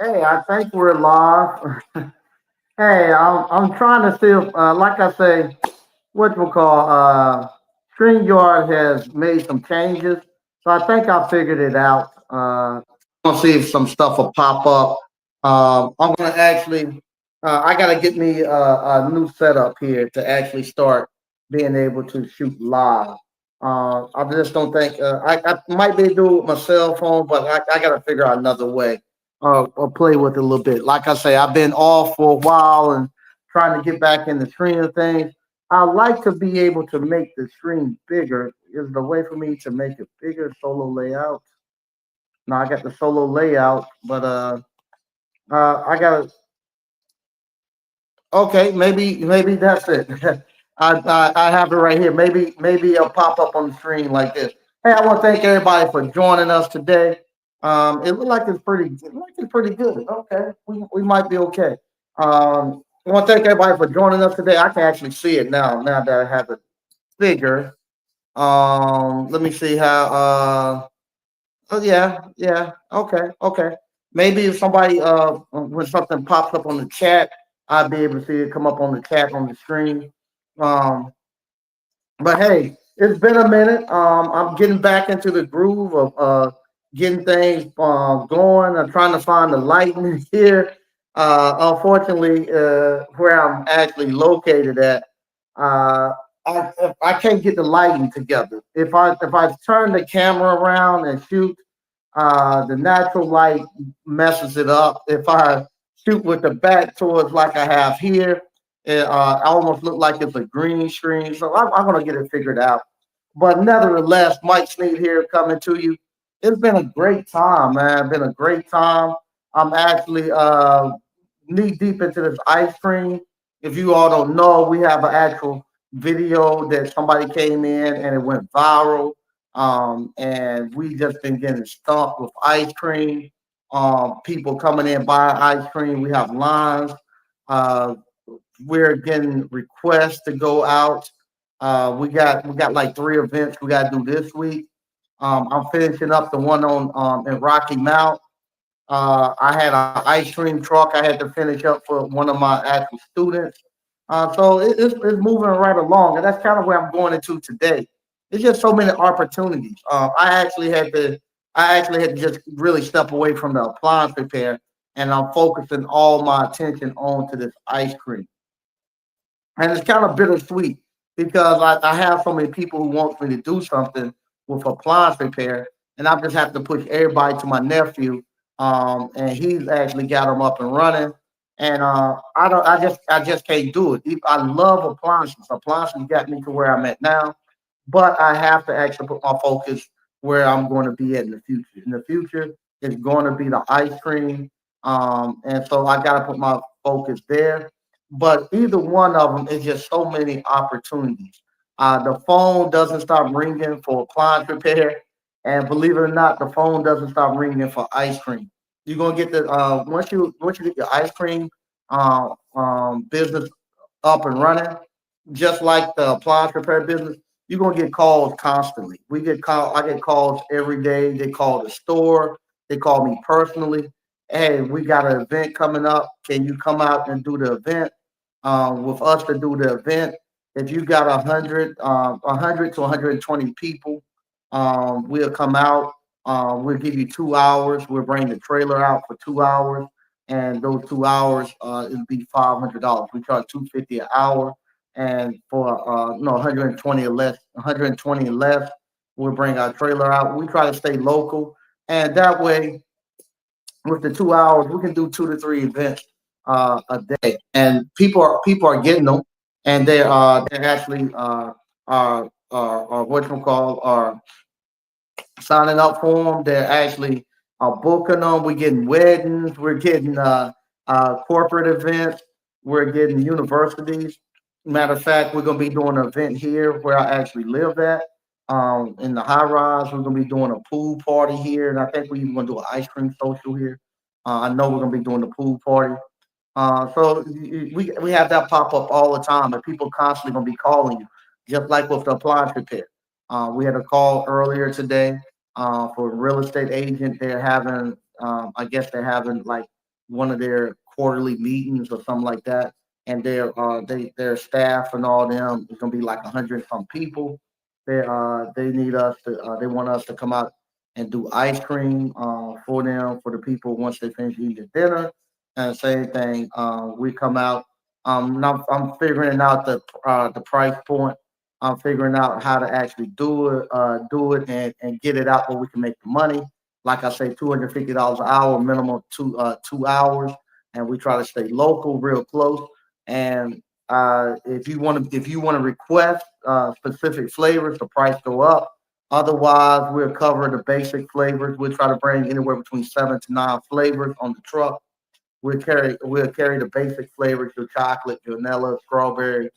Hey, I think we're live. Hey, I'm trying to see if, like I say, what we call StreamYard has made some changes, so I think I figured it out. Gonna see if some stuff will pop up. I'm gonna actually, I gotta get me a new setup here to actually start being able to shoot live. I just don't think I might be able to do it with my cell phone, but I gotta figure out another way or play with it a little bit. Like I say, I've been off for a while and trying to get back in the stream of things. I like to be able to make the screen bigger. Is the way for me to make it bigger solo layout? Now I got the solo layout, but I got okay. Maybe that's it. I have it right here. Maybe it'll pop up on the screen like this. Hey, I want to thank everybody for joining us today. It looked like it's pretty good. Okay, we might be okay. I want to thank everybody for joining us today. I can actually see it now. Now that I have it bigger. Let me see how. Oh yeah, yeah. Okay, okay. Maybe if somebody when something pops up on the chat, I'll be able to see it come up on the chat on the screen. Um, but hey, it's been a minute. I'm getting back into the groove of getting things going. I'm trying to find the lighting here. Unfortunately, where I'm actually located at, uh, I can't get the lighting together. If I turn the camera around and shoot, the natural light messes it up. If I shoot with the back towards like I have here, it almost look like it's a green screen. So I'm gonna get it figured out. But nevertheless, Mike Sneed here coming to you. It's been a great time, man. Been a great time. I'm actually knee deep into this ice cream. If you all don't know, we have an actual video that somebody came in and it went viral. And we just been getting stuffed with ice cream. People coming in buying ice cream. We have lines. Uh, we're getting requests to go out. We got like three events we got to do this week. I'm finishing up the one on in Rocky Mount. I had an ice cream truck I had to finish up for one of my actual students. So it's moving right along, and that's kind of where I'm going into today. There's just so many opportunities. I actually had to just really step away from the appliance repair, and I'm focusing all my attention onto this ice cream. And it's kind of bittersweet because I have so many people who want me to do something with appliance repair, and I just have to push everybody to my nephew, and he's actually got them up and running. And I don't, I just can't do it. I love appliances. Appliances got me to where I'm at now, but I have to actually put my focus where I'm going to be at in the future. In the future, it's going to be the ice cream, and so I got to put my focus there. But either one of them is just so many opportunities. The phone doesn't stop ringing for appliance repair, and believe it or not, the phone doesn't stop ringing for ice cream. You're gonna get the once you get your ice cream business up and running, just like the appliance repair business, you're gonna get calls constantly. I get calls every day. They call the store, they call me personally. Hey, we got an event coming up. Can you come out and do the event? With us to do the event, if you got 100 to 120 people, we'll come out. We'll give you 2 hours. We'll bring the trailer out for 2 hours, and those 2 hours, it'll be $500. We charge 250 an hour, and for no 120 or less, 120 and less, we'll bring our trailer out. We try to stay local, and that way, with the 2 hours, we can do 2 to 3 events a day, and people are getting them, and they're actually are what you call are signing up for them. They're actually booking them. We're getting weddings. We're getting corporate events. We're getting universities. Matter of fact, we're going to be doing an event here where I actually live at. In the high rise, we're going to be doing a pool party here, and I think we're even going to do an ice cream social here. I know we're going to be doing the pool party. We have that pop up all the time, and people constantly going to be calling you, just like with the appliance repair. We had a call earlier today for a real estate agent. They're having, I guess they're having like one of their quarterly meetings or something like that, and their staff and all them is gonna be like 100 some people. They need us to they want us to come out and do ice cream for them for the people once they finish eating their dinner. And same thing, we come out. Now I'm figuring out the price point. I'm figuring out how to actually do it and get it out where we can make the money. Like I say, $250 an hour, minimum 2 hours, and we try to stay local, real close. And if you want to request specific flavors, the price go up. Otherwise, we'll cover the basic flavors. We'll try to bring anywhere between 7 to 9 flavors on the truck. We'll carry the basic flavors: your chocolate, your vanilla, strawberry,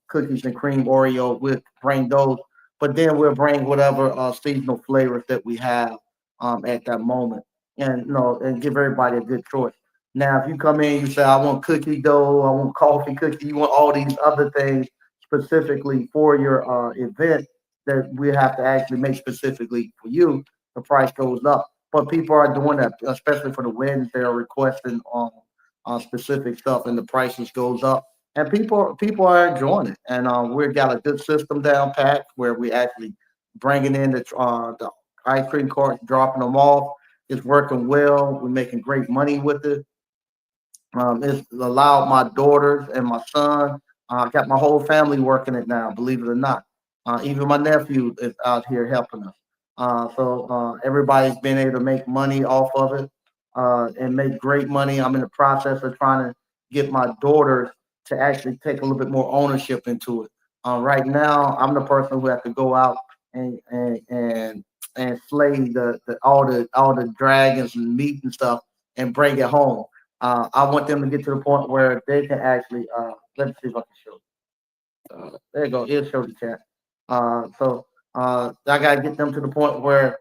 cookies and cream, Oreo. We'll bring those, but then we'll bring whatever seasonal flavors that we have at that moment, and and give everybody a good choice. Now, if you come in, you say, "I want cookie dough, I want coffee cookie, you want all these other things specifically for your event that we have to actually make specifically for you," the price goes up. But people are doing that, especially for the weddings. They're requesting on specific stuff, and the prices goes up, and people are enjoying it. And we've got a good system down pat where we actually bringing in the ice cream carts, dropping them off. It's working well. We're making great money with it. It's allowed my daughters and my son. I got my whole family working it now, believe it or not. Even my nephew is out here helping us. Everybody's been able to make money off of it and make great money. I'm in the process of trying to get my daughters to actually take a little bit more ownership into it. Right now, I'm the person who has to go out and and and, and slay the dragons and meat and stuff and bring it home. I want them to get to the point where they can actually. Let me see if I can show. There you go. It'll show the chat. I gotta get them to the point where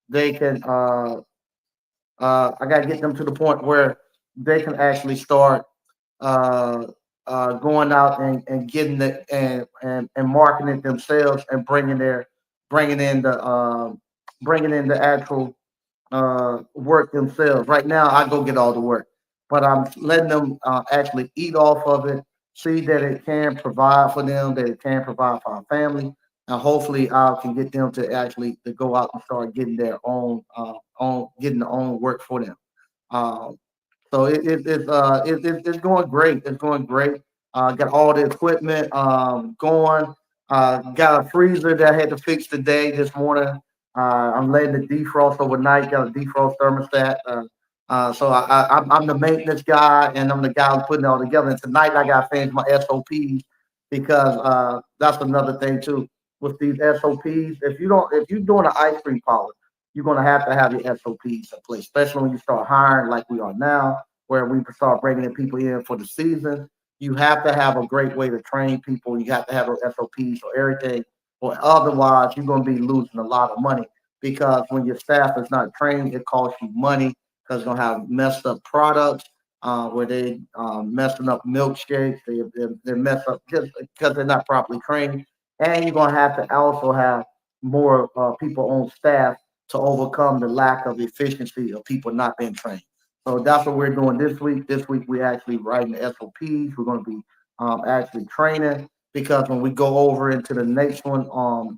they can. I gotta get them to the point where they can actually start uh, going out and getting it and marketing it themselves and bringing in the bringing in the actual work themselves. Right now, I go get all the work, but I'm letting them actually eat off of it, see that it can provide for them, that it can provide for our family, and hopefully I can get them to actually to go out and start getting their own getting their own work for them. Um, it's going great. It's going great. Got all the equipment going. Got a freezer that I had to fix today this morning. I'm letting the defrost overnight. Got a defrost thermostat. I'm the maintenance guy, and I'm the guy who's putting it all together. And tonight I got to finish my SOPs because that's another thing too with these SOPs. If you're doing an ice cream parlor, you're going to have your SOPs in place, especially when you start hiring like we are now, where we start bringing in people in for the season. You have to have a great way to train people. You have to have those SOPs for everything, or otherwise you're going to be losing a lot of money because when your staff is not trained, it costs you money because you're going to have messed up products where they messing up milkshakes. They mess up just because they're not properly trained. And you're going to have to also have more people on staff to overcome the lack of efficiency of people not being trained. So that's what we're doing this week. This week we're actually writing the SOPs. We're going to be actually training because when we go over into the next one,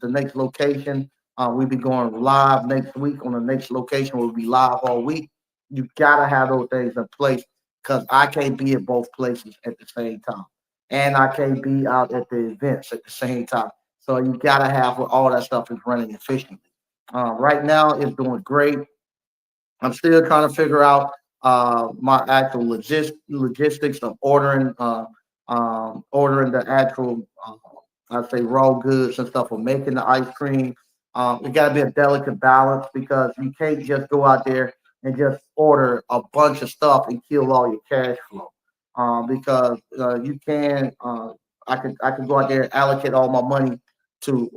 the next location, we'll be going live next week on the next location. We'll be live all week. You gotta have those things in place because I can't be at both places at the same time, and I can't be out at the events at the same time. So you gotta have all that stuff is running efficiently. Right now, it's doing great. I'm still trying to figure out my actual logistics of ordering the actual, I'd say raw goods and stuff for making the ice cream. It got to be a delicate balance because you can't just go out there and just order a bunch of stuff and kill all your cash flow. Because you can, I can go out there and allocate all my money to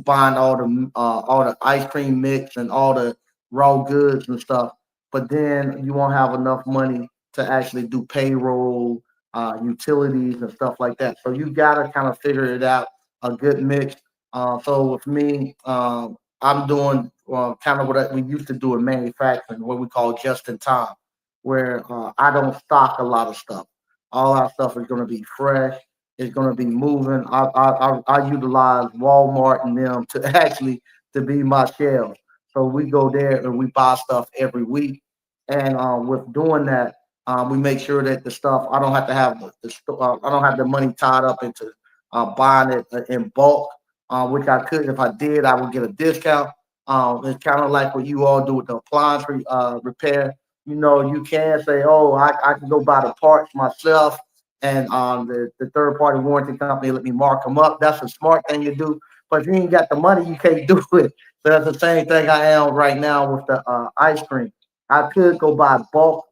buying all the ice cream mix and all the raw goods and stuff, but then you won't have enough money to actually do payroll, utilities, and stuff like that. So you got to kind of figure it out, a good mix. So with me, I'm doing kind of what we used to do in manufacturing, what we call just in time. where I don't stock a lot of stuff. All our stuff is going to be fresh. It's going to be moving. I utilize Walmart and them to actually to be my shelves. So we go there and we buy stuff every week. And with doing that, we make sure that the stuff I don't have to have I don't have the money tied up into buying it in bulk, which I could if I did. I would get a discount. It's kind of like what you all do with the appliance repair. You know, you can say, oh, I can go buy the parts myself, and the third party warranty company let me mark them up. That's a smart thing to do. But if you ain't got the money, you can't do it. So that's the same thing I am right now with the ice cream. I could go buy bulk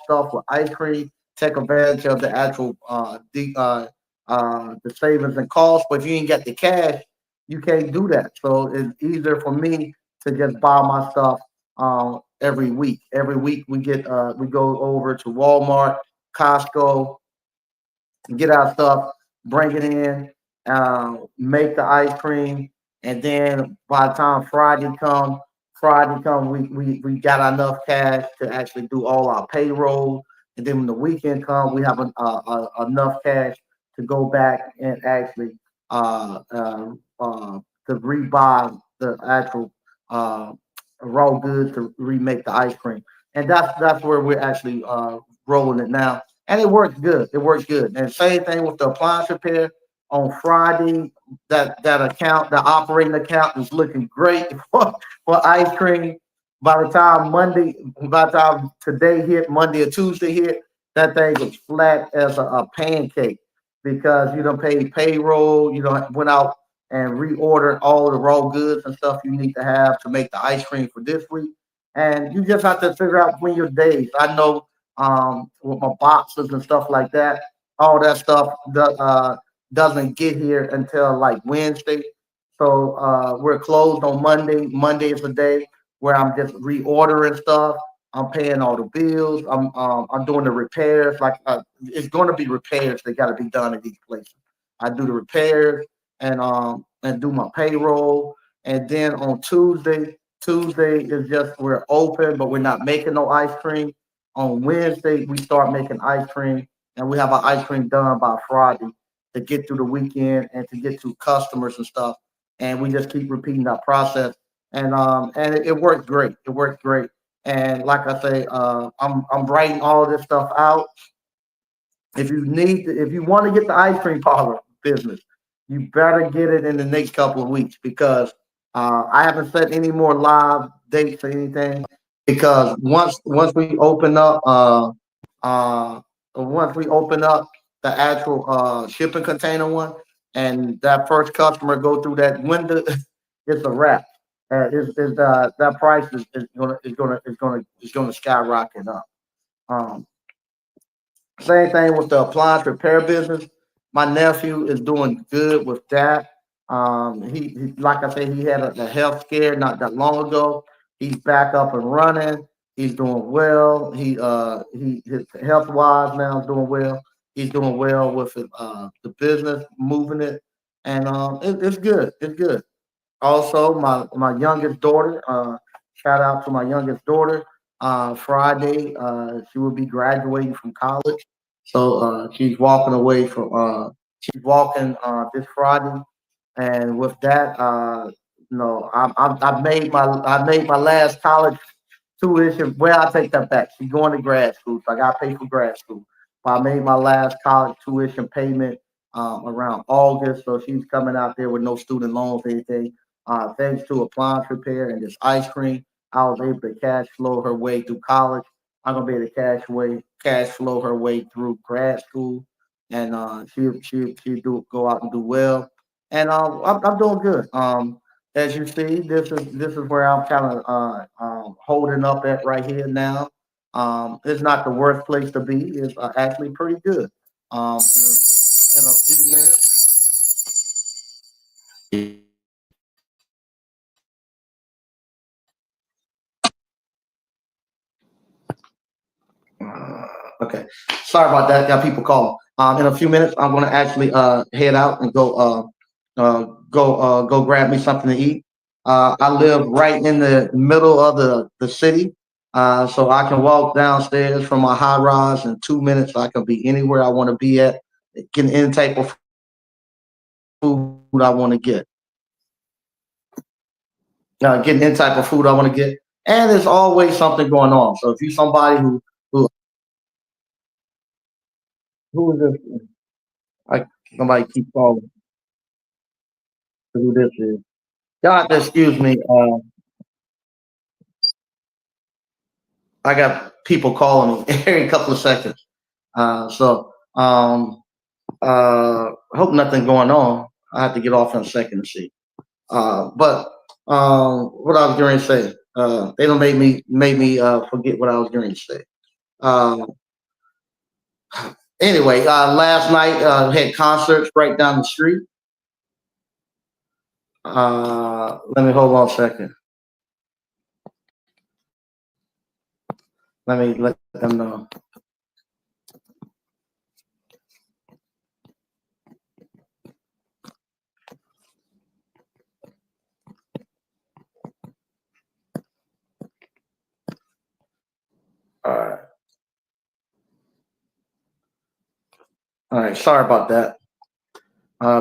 stuff with ice cream, take advantage of the actual the savings and costs. But if you ain't got the cash, you can't do that. So it's easier for me to just buy my stuff every week. Every week we go over to Walmart, Costco, get our stuff, bring it in, make the ice cream, and then by the time we got enough cash to actually do all our payroll, and then when the weekend comes, we have enough cash to go back and actually uh, uh, to rebuy the actual uh, raw goods to remake the ice cream, and that's where we're actually rolling it now, and it works good. It works good. And same thing with the appliance repair on Friday. That account, the operating account, is looking great for ice cream. By the time today hit, Monday or Tuesday hit, that thing is flat as a pancake because you don't pay payroll. You don't went out and reordered all the raw goods and stuff you need to have to make the ice cream for this week. And you just have to figure out when your days. I know with my boxes and stuff like that. All that stuff doesn't get here until like Wednesday. So we're closed on Monday. Monday is the day where I'm just reordering stuff. I'm paying all the bills. I'm doing the repairs. Like it's going to be repairs that got to be done at these places. I do the repairs and do my payroll. And then on Tuesday is just we're open, but we're not making no ice cream. On Wednesday, we start making ice cream, and we have our ice cream done by Friday to get through the weekend and to get to customers and stuff. And we just keep repeating that process, and it works great. It works great. And like I say, I'm writing all this stuff out. If you want to get the ice cream parlor business, you better get it in the next couple of weeks because I haven't set any more live dates or anything because once we open up uh once we open up the actual shipping container one and that first customer go through that window, it's a wrap. That price is gonna skyrocket up. Um, Same thing with the appliance repair business. My nephew is doing good with that. Like I said, he had a health scare not that long ago. He's back up and running. He's doing well. He his health wise now is doing well. He's doing well with the business, moving it, and it's good. It's good. Also, my youngest daughter. Shout out to my youngest daughter. Friday, she will be graduating from college, so she's walking away from. She's walking this Friday, and with that, I made my last college tuition. Well, I take that back. She's going to grad school, so I got to pay for grad school. But I made my last college tuition payment around August, so she's coming out there with no student loans or anything. Thanks to appliance repair and this ice cream, I was able to cash flow her way through college. I'm gonna be able to cash flow her way through grad school, and she do go out and do well. And I'm doing good. As you see, this is where I'm kind of holding up at right here now. It's not the worst place to be. It's actually pretty good. In a few minutes. Okay, sorry about that. Got people calling. In a few minutes, I'm going to actually head out and go grab me something to eat. I live right in the middle of the city, So I can walk downstairs from my high rise in 2 minutes. I can be anywhere I want to be at, getting any type of food I want to get. Getting any type of food I want to get, and there's always something going on. So if you're somebody who is this? I Somebody keep calling who this is. God, excuse me. I got people calling me every couple of seconds. So hope nothing going on. I have to get off in a second to see. But what I was going to say, they don't make me forget what I was going to say. Um, anyway, last night had concerts right down the street. Let me hold on a second. Let me let them know. All right, all right. Sorry about that.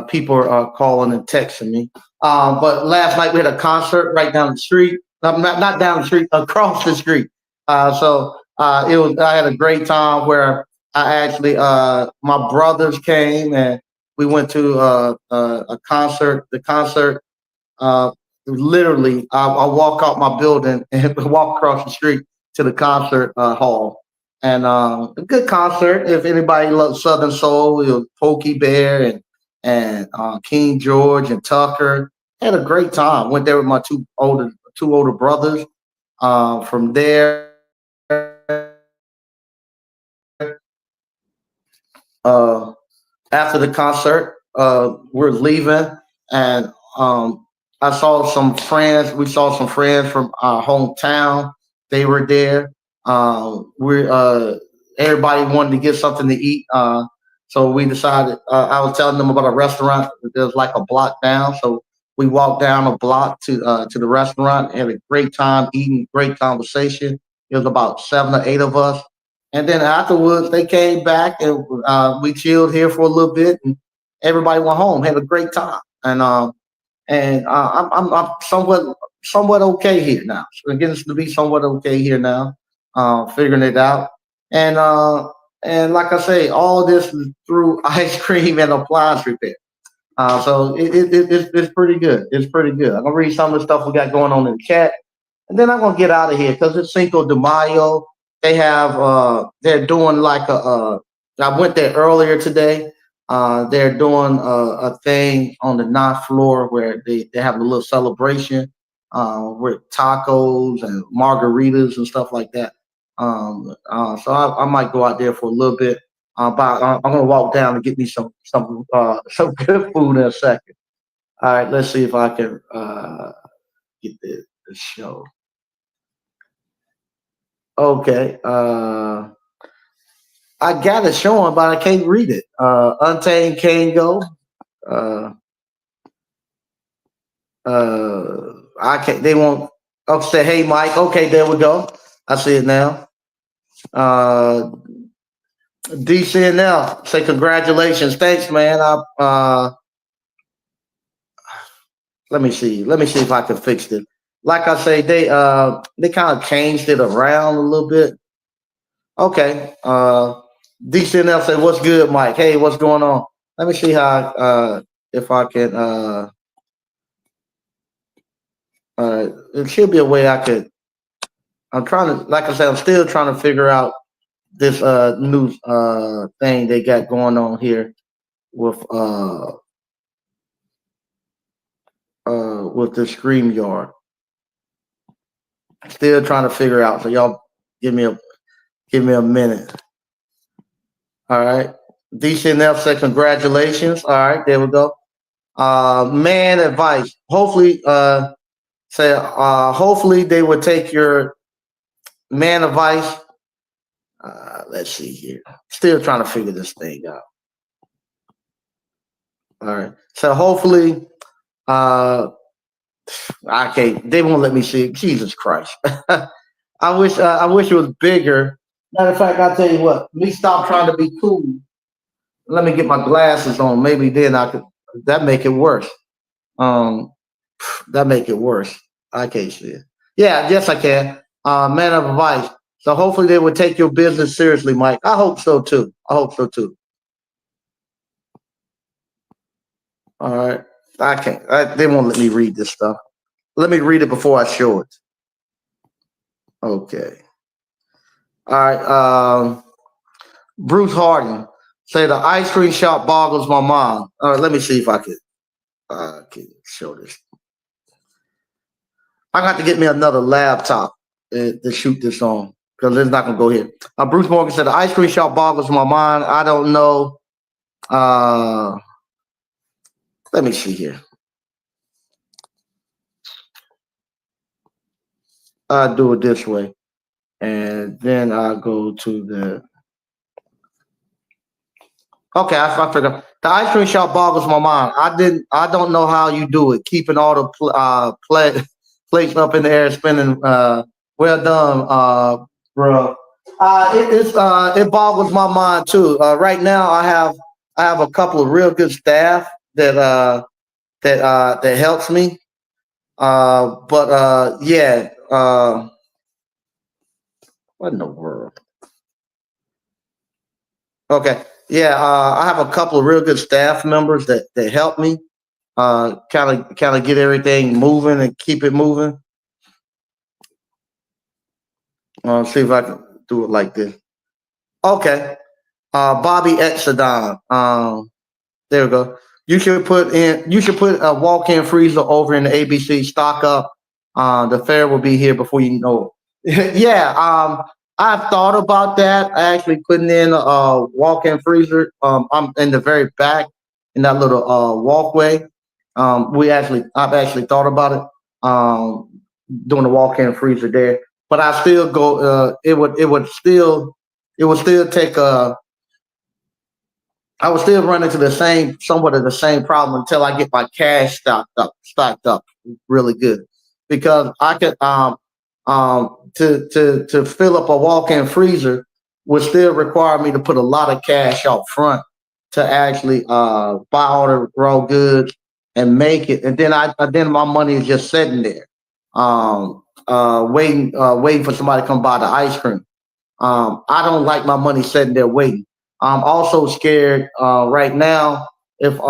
People are calling and texting me. But last night we had a concert right down the street. Not down the street, across the street. It was. I had a great time where I actually my brothers came and we went to a concert. The concert uh, literally, I walk out my building and walk across the street to the concert hall. And a good concert. If anybody loves Southern Soul, it was Pokey Bear and King George and Tucker. Had a great time. Went there with my two older brothers. From there, uh, after the concert, we're leaving, and I saw some friends. We saw some friends from our hometown. They were there. We Everybody wanted to get something to eat, so we decided. I was telling them about a restaurant that was like a block down. So we walked down a block to the restaurant. Had a great time eating, great conversation. It was about 7 or 8 of us, and then afterwards they came back and we chilled here for a little bit, and everybody went home. Had a great time, and I'm somewhat okay here now. So it gets to be somewhat okay here now, figuring it out, and uh, and like I say, all this is through ice cream and appliance repair. So it's pretty good. It's pretty good. I'm gonna read some of the stuff we got going on in the chat, and then I'm gonna get out of here because it's Cinco de Mayo. They're doing like I went there earlier today. They're doing a thing on the ninth floor where they have a little celebration with tacos and margaritas and stuff like that. So I might go out there for a little bit. But I'm gonna walk down and get me some good food in a second. All right, let's see if I can get the show. Okay. I got it showing, but I can't read it. Untamed Kango. Uh, I can't. They won't. Oh, say, hey, Mike. Okay, there we go. I see it now. Uh, DCNL say congratulations. Thanks, man. Let me see. Let me see if I can fix it. Like I say, they kind of changed it around a little bit. Okay. DCNL say, what's good, Mike? Hey, what's going on? Let me see how if I can it should be a way I could. I'm trying to, like I said, I'm still trying to figure out this new thing they got going on here with with the StreamYard. Still trying to figure out. So y'all give me a minute. All right. DCNF said congratulations. All right, there we go. Man advice. Hopefully they would take your man advice. Let's see here. Still trying to figure this thing out. All right. So hopefully, okay, they won't let me see it. Jesus Christ. I wish it was bigger. Matter of fact, I'll tell you what. Me stop trying to be cool. Let me get my glasses on. Maybe then I could. That make it worse. Um, that make it worse. I can't see it. Yeah, yes, I can. Man of advice. So hopefully they would take your business seriously, Mike. I hope so too. I hope so too. All right. I can't. They won't let me read this stuff. Let me read it before I show it. Okay. All right. Bruce Harden say the ice cream shop boggles my mind. All right. Let me see if I can show this. I got to get me another laptop to shoot this on because it's not gonna go here. Bruce Morgan said the ice cream shop boggles my mind. I don't know. Uh, Let me see here. I do it this way, and then I go to the. Okay, I figured the ice cream shop boggles my mind. I didn't. I don't know how you do it, keeping all the plates up in the air, spinning. Well done, bro. It boggles my mind too. Right now, I have a couple of real good staff that helps me. But yeah. What in the world? Okay. Yeah, I have a couple of real good staff members that help me kind of get everything moving and keep it moving. See if I can do it like this. Okay. Bobby Exodon. There we go. You should put a walk-in freezer over in the ABC stock up. The fair will be here before you know it. Yeah, I've thought about that. Actually putting in a walk-in freezer. I'm in the very back in that little walkway. I've actually thought about it. Doing a walk-in freezer there. But I still go it would still take a I would still run into the same, somewhat of the same problem until I get my cash stocked up really good, because I could to fill up a walk-in freezer would still require me to put a lot of cash out front to actually buy all the raw goods and make it, and then my money is just sitting there, waiting for somebody to come buy the ice cream. I don't like my money sitting there waiting. I'm also scared right now if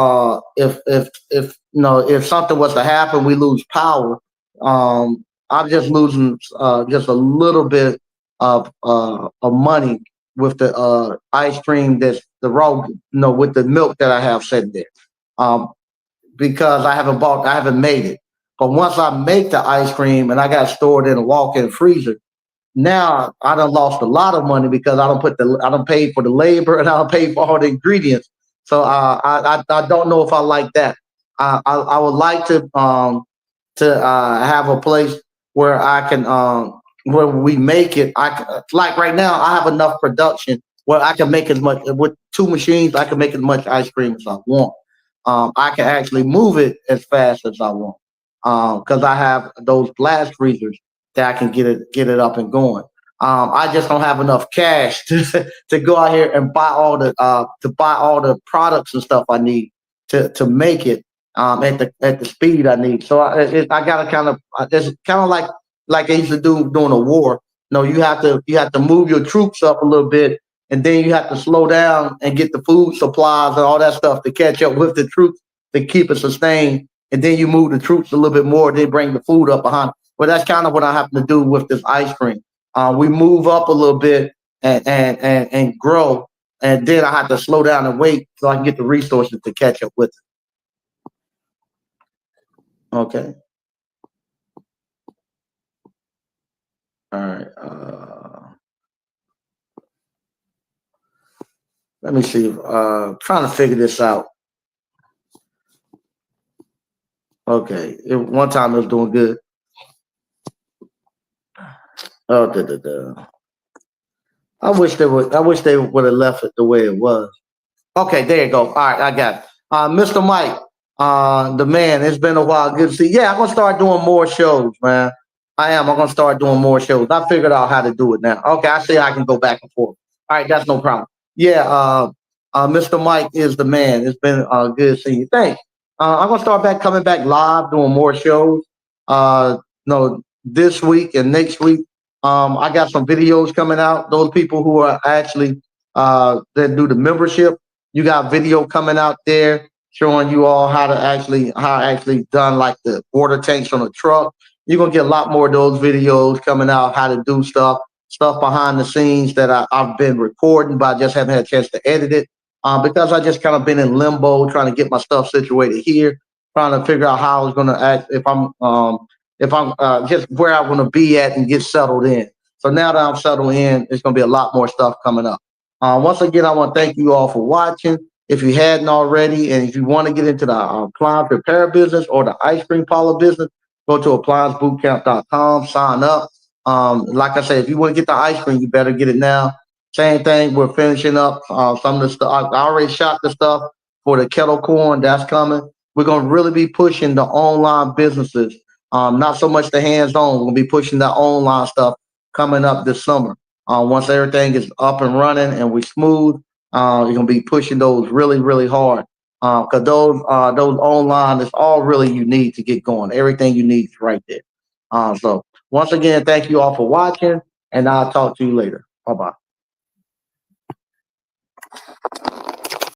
if something was to happen, we lose power. I'm just losing just a little bit of money with the ice cream that's the raw, with the milk that I have sitting there. Um, because I haven't made it. But once I make the ice cream and I got stored in a walk-in freezer, now I done lost a lot of money because I don't pay for the labor and I don't pay for all the ingredients. So I don't know if I like that. I would like to have a place where I can where we make it. Like right now I have enough production where I can make as much with two machines. I can make as much ice cream as I want. I can actually move it as fast as I want because I have those blast freezers that I can get it up and going. I just don't have enough cash to go out here and buy all the products and stuff I need to make it at the speed I need. So I gotta kind of it's kind of like they used to do during a war. No, you have to move your troops up a little bit, and then you have to slow down and get the food supplies and all that stuff to catch up with the troops to keep it sustained. And then you move the troops a little bit more. They bring the food up behind. But that's kind of what I have to do with this ice cream. We move up a little bit and grow, and then I have to slow down and wait so I can get the resources to catch up with it. Okay. All right. Let me see. Trying to figure this out. Okay. One time it was doing good. Oh, I wish they would have left it the way it was. Okay, there you go. All right, I got it. Mr. Mike, the man. It's been a while. Good to see. Yeah, I'm gonna start doing more shows, man. I am. I'm gonna start doing more shows. I figured out how to do it now. Okay, I see I can go back and forth. All right, that's no problem. Yeah, Mr. Mike is the man. It's been good seeing you. Thanks. I'm gonna start back coming back live, doing more shows. No, this week and next week. I got some videos coming out. Those people who are actually that do the membership, you got video coming out there showing you all how actually done like the water tanks on a truck. You're gonna get a lot more of those videos coming out, how to do stuff behind the scenes that I've been recording, but I just haven't had a chance to edit it. Because I just kind of been in limbo trying to get my stuff situated here, trying to figure out how I was gonna act if I'm just where I want to be at and get settled in. So now that I'm settled in, it's gonna be a lot more stuff coming up. Once again, I want to thank you all for watching. If you hadn't already, and if you want to get into the appliance repair business or the ice cream parlor business, go to appliancebootcamp.com, sign up. Like I said, if you want to get the ice cream, you better get it now. Same thing, we're finishing up some of the stuff. I already shot the stuff for the kettle corn, that's coming. We're going to really be pushing the online businesses, not so much the hands on. We're going to be pushing the online stuff coming up this summer. Once everything is up and running and we smooth, you're going to be pushing those really, really hard because those online is all really you need to get going. Everything you need is right there. So once again, thank you all for watching, and I'll talk to you later. Bye bye.